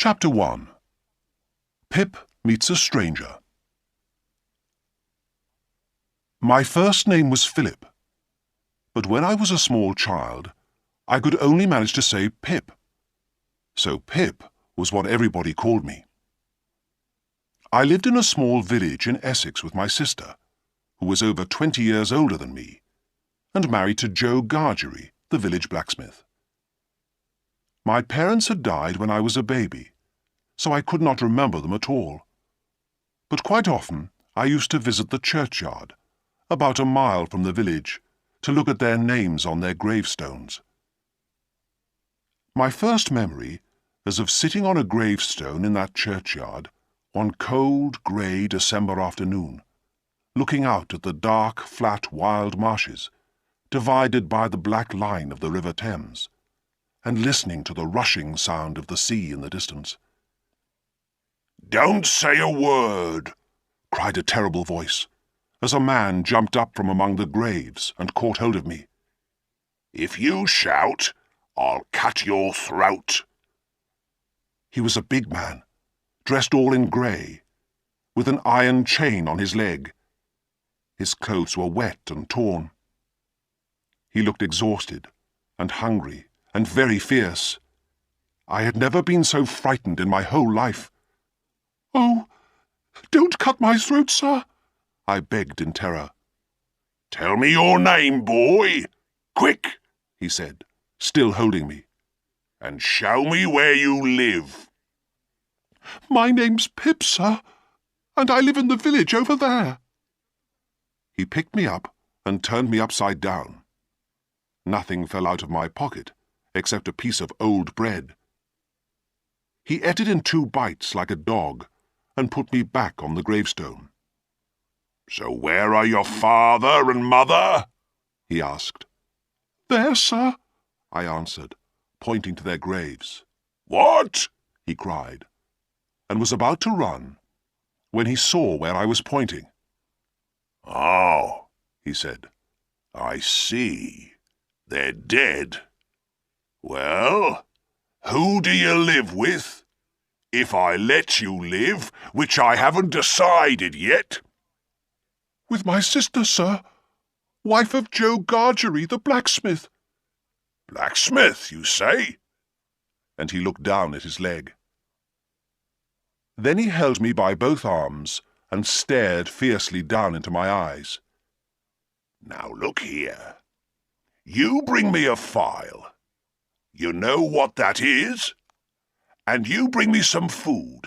Chapter 1. Pip Meets a Stranger. My first name was Philip, but when I was a small child, I could only manage to say Pip, so Pip was what everybody called me. I lived in a small village in Essex with my sister, who was over 20 years older than me, and married to Joe Gargery, the village blacksmith. My parents had died when I was a baby, so I could not remember them at all. But quite often I used to visit the churchyard, about a mile from the village, to look at their names on their gravestones. My first memory is of sitting on a gravestone in that churchyard one cold, grey December afternoon, looking out at the dark, flat, wild marshes, divided by the black line of the River Thames, and listening to the rushing sound of the sea in the distance. "Don't say a word," cried a terrible voice, as a man jumped up from among the graves and caught hold of me. "If you shout, I'll cut your throat." He was a big man, dressed all in grey, with an iron chain on his leg. His clothes were wet and torn. He looked exhausted and hungry and very fierce. I had never been so frightened in my whole life. "Oh, don't cut my throat, sir," I begged in terror. "Tell me your name, boy. Quick," he said, still holding me, "and show me where you live." "My name's Pip, sir, and I live in the village over there." He picked me up and turned me upside down. Nothing fell out of my pocket except a piece of old bread. He ate it in 2 bites like a dog and put me back on the gravestone. "So where are your father and mother?" he asked. "There, sir," I answered, pointing to their graves. "What?" he cried, and was about to run when he saw where I was pointing. "Oh," he said, "I see. They're dead. Well, who do you live with? If I let you live, which I haven't decided yet." "With my sister, sir, wife of Joe Gargery, the blacksmith." "Blacksmith, you say?" And he looked down at his leg. Then he held me by both arms and stared fiercely down into my eyes. "Now look here. You bring me a file. You know what that is? And you bring me some food.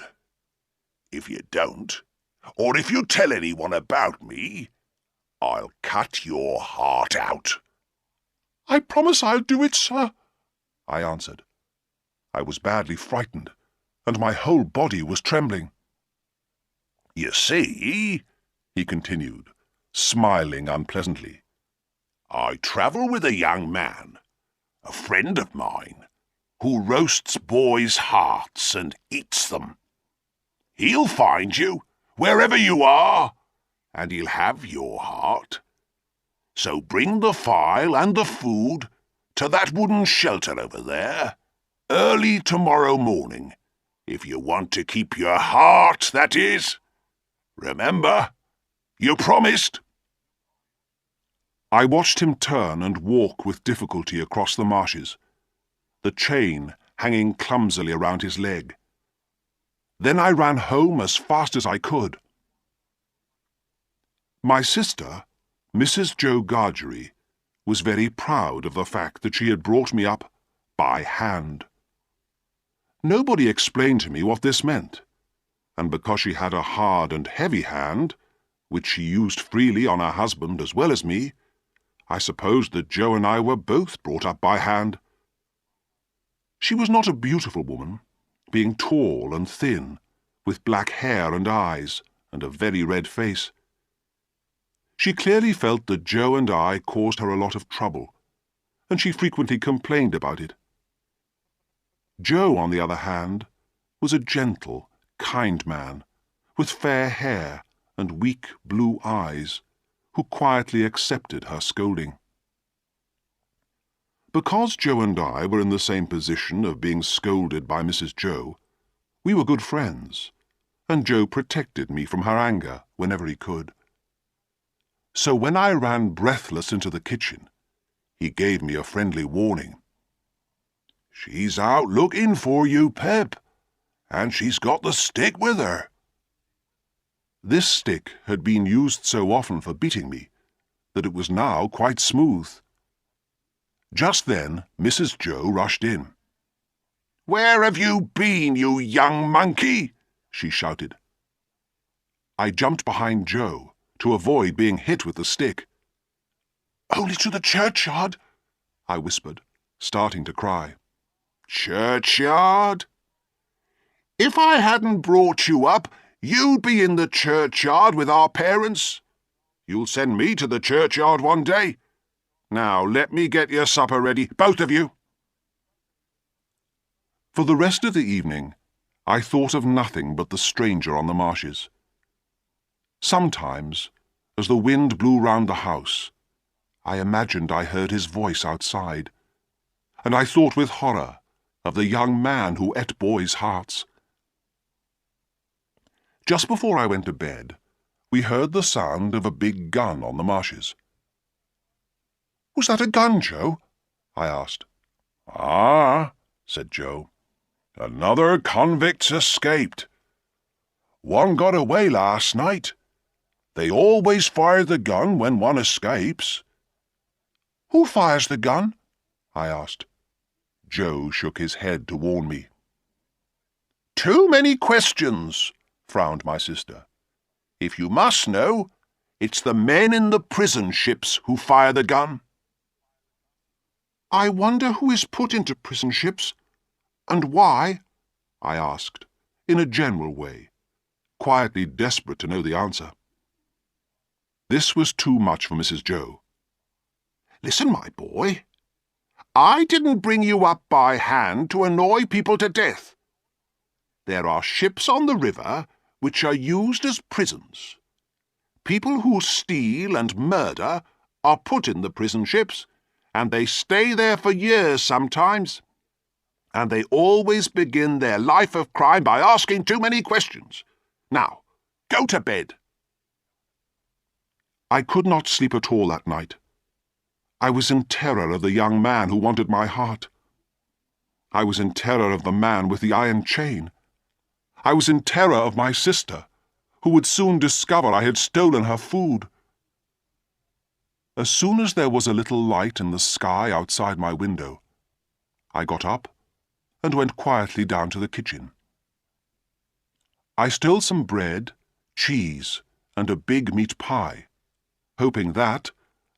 If you don't, or if you tell anyone about me, I'll cut your heart out." "I promise I'll do it, sir," I answered. I was badly frightened, and my whole body was trembling. "You see," he continued, smiling unpleasantly, "I travel with a young man, a friend of mine, who roasts boys' hearts and eats them. He'll find you, wherever you are, and he'll have your heart. So bring the file and the food to that wooden shelter over there, early tomorrow morning, if you want to keep your heart, that is. Remember, you promised." I watched him turn and walk with difficulty across the marshes, the chain hanging clumsily around his leg. Then I ran home as fast as I could. My sister, Mrs. Joe Gargery, was very proud of the fact that she had brought me up by hand. Nobody explained to me what this meant, and because she had a hard and heavy hand, which she used freely on her husband as well as me, I supposed that Joe and I were both brought up by hand. She was not a beautiful woman, being tall and thin, with black hair and eyes, and a very red face. She clearly felt that Joe and I caused her a lot of trouble, and she frequently complained about it. Joe, on the other hand, was a gentle, kind man, with fair hair and weak blue eyes, who quietly accepted her scolding. Because Joe and I were in the same position of being scolded by Mrs. Joe, We were good friends, and Joe protected me from her anger whenever he could. So when I ran breathless into the kitchen, he gave me a friendly warning. "She's out looking for you, Pep, and she's got the stick with her." This stick had been used so often for beating me that it was now quite smooth. Just then Mrs. Joe rushed in. "Where have you been, you young monkey?" she shouted. I jumped behind Joe to avoid being hit with the stick. "Only to the churchyard," I whispered, starting to cry. "Churchyard? If I hadn't brought you up, you'd be in the churchyard with our parents. You'll send me to the churchyard one day. Now let me get your supper ready, both of you." For the rest of the evening, I thought of nothing but the stranger on the marshes. Sometimes, as the wind blew round the house, I imagined I heard his voice outside, and I thought with horror of the young man who ate boys' hearts. Just before I went to bed, we heard the sound of a big gun on the marshes. "Was that a gun, Joe?" I asked. "Ah," said Joe. "Another convict's escaped. One got away last night. They always fire the gun when one escapes." "Who fires the gun?" I asked. Joe shook his head to warn me. "Too many questions," frowned my sister. "If you must know, it's the men in the prison ships who fire the gun." "I wonder who is put into prison ships, and why?" I asked, in a general way, quietly desperate to know the answer. This was too much for Mrs. Joe. "Listen, my boy. I didn't bring you up by hand to annoy people to death. There are ships on the river which are used as prisons. People who steal and murder are put in the prison ships, and they stay there for years sometimes. And they always begin their life of crime by asking too many questions. Now, go to bed." I could not sleep at all that night. I was in terror of the young man who wanted my heart. I was in terror of the man with the iron chain. I was in terror of my sister, who would soon discover I had stolen her food. As soon as there was a little light in the sky outside my window, I got up and went quietly down to the kitchen. I stole some bread, cheese, and a big meat pie, hoping that,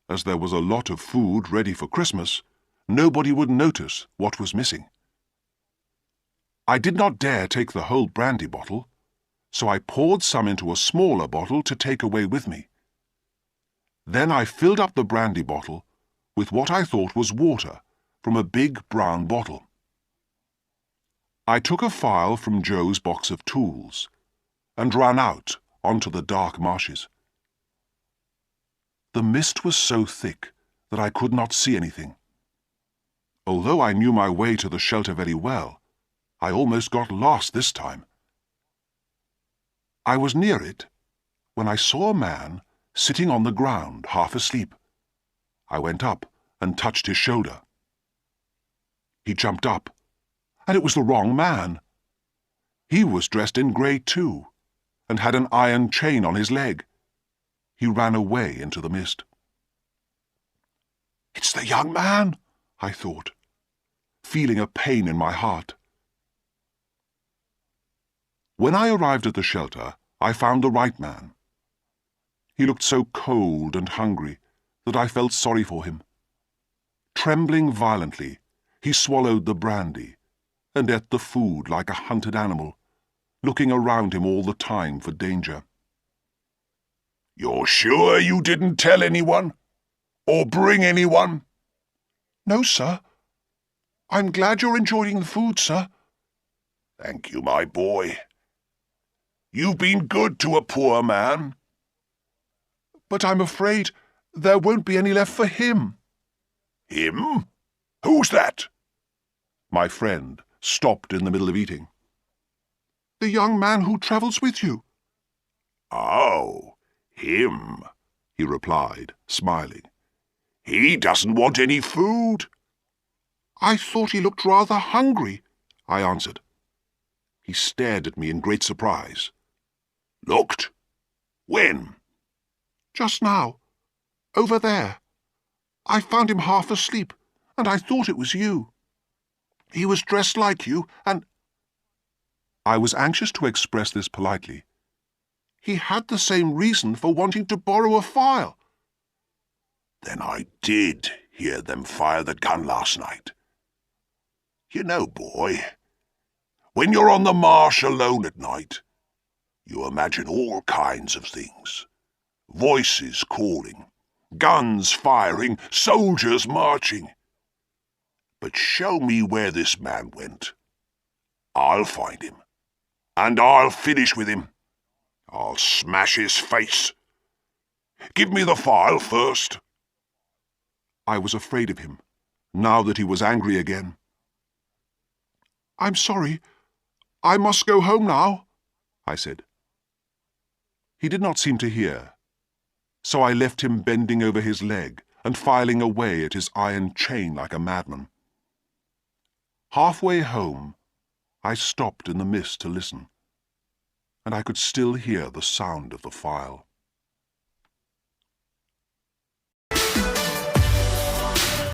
as there was a lot of food ready for Christmas, nobody would notice what was missing. I did not dare take the whole brandy bottle, so I poured some into a smaller bottle to take away with me. Then I filled up the brandy bottle with what I thought was water from a big brown bottle. I took a file from Joe's box of tools and ran out onto the dark marshes. The mist was so thick that I could not see anything. Although I knew my way to the shelter very well, I almost got lost this time. I was near it when I saw a man sitting on the ground, half asleep. I went up and touched his shoulder. He jumped up, and it was the wrong man. He was dressed in grey too, and had an iron chain on his leg. He ran away into the mist. "It's the young man," I thought, feeling a pain in my heart. When I arrived at the shelter, I found the right man. He looked so cold and hungry that I felt sorry for him. Trembling violently, he swallowed the brandy and ate the food like a hunted animal, looking around him all the time for danger. "You're sure you didn't tell anyone? Or bring anyone?" "No, sir. I'm glad you're enjoying the food, sir." "Thank you, my boy. You've been good to a poor man." "But I'm afraid there won't be any left for him." "Him? Who's that?" My friend stopped in the middle of eating. The young man who travels with you." "Oh, him," he replied, smiling. "He doesn't want any food." "I thought he looked rather hungry," I answered. He stared at me in great surprise. "Looked? When?" "Just now. Over there. I found him half asleep, and I thought it was you. He was dressed like you, and—" I was anxious to express this politely. "He had the same reason for wanting to borrow a file." "Then I did hear them fire the gun last night. You know, boy, when you're on the marsh alone at night, you imagine all kinds of things. Voices calling, guns firing, soldiers marching. But show me where this man went. I'll find him, and I'll finish with him. I'll smash his face. Give me the file first." I was afraid of him, now that he was angry again. "I'm sorry. I must go home now," I said. He did not seem to hear, so I left him bending over his leg and filing away at his iron chain like a madman. Halfway home, I stopped in the mist to listen, and I could still hear the sound of the file.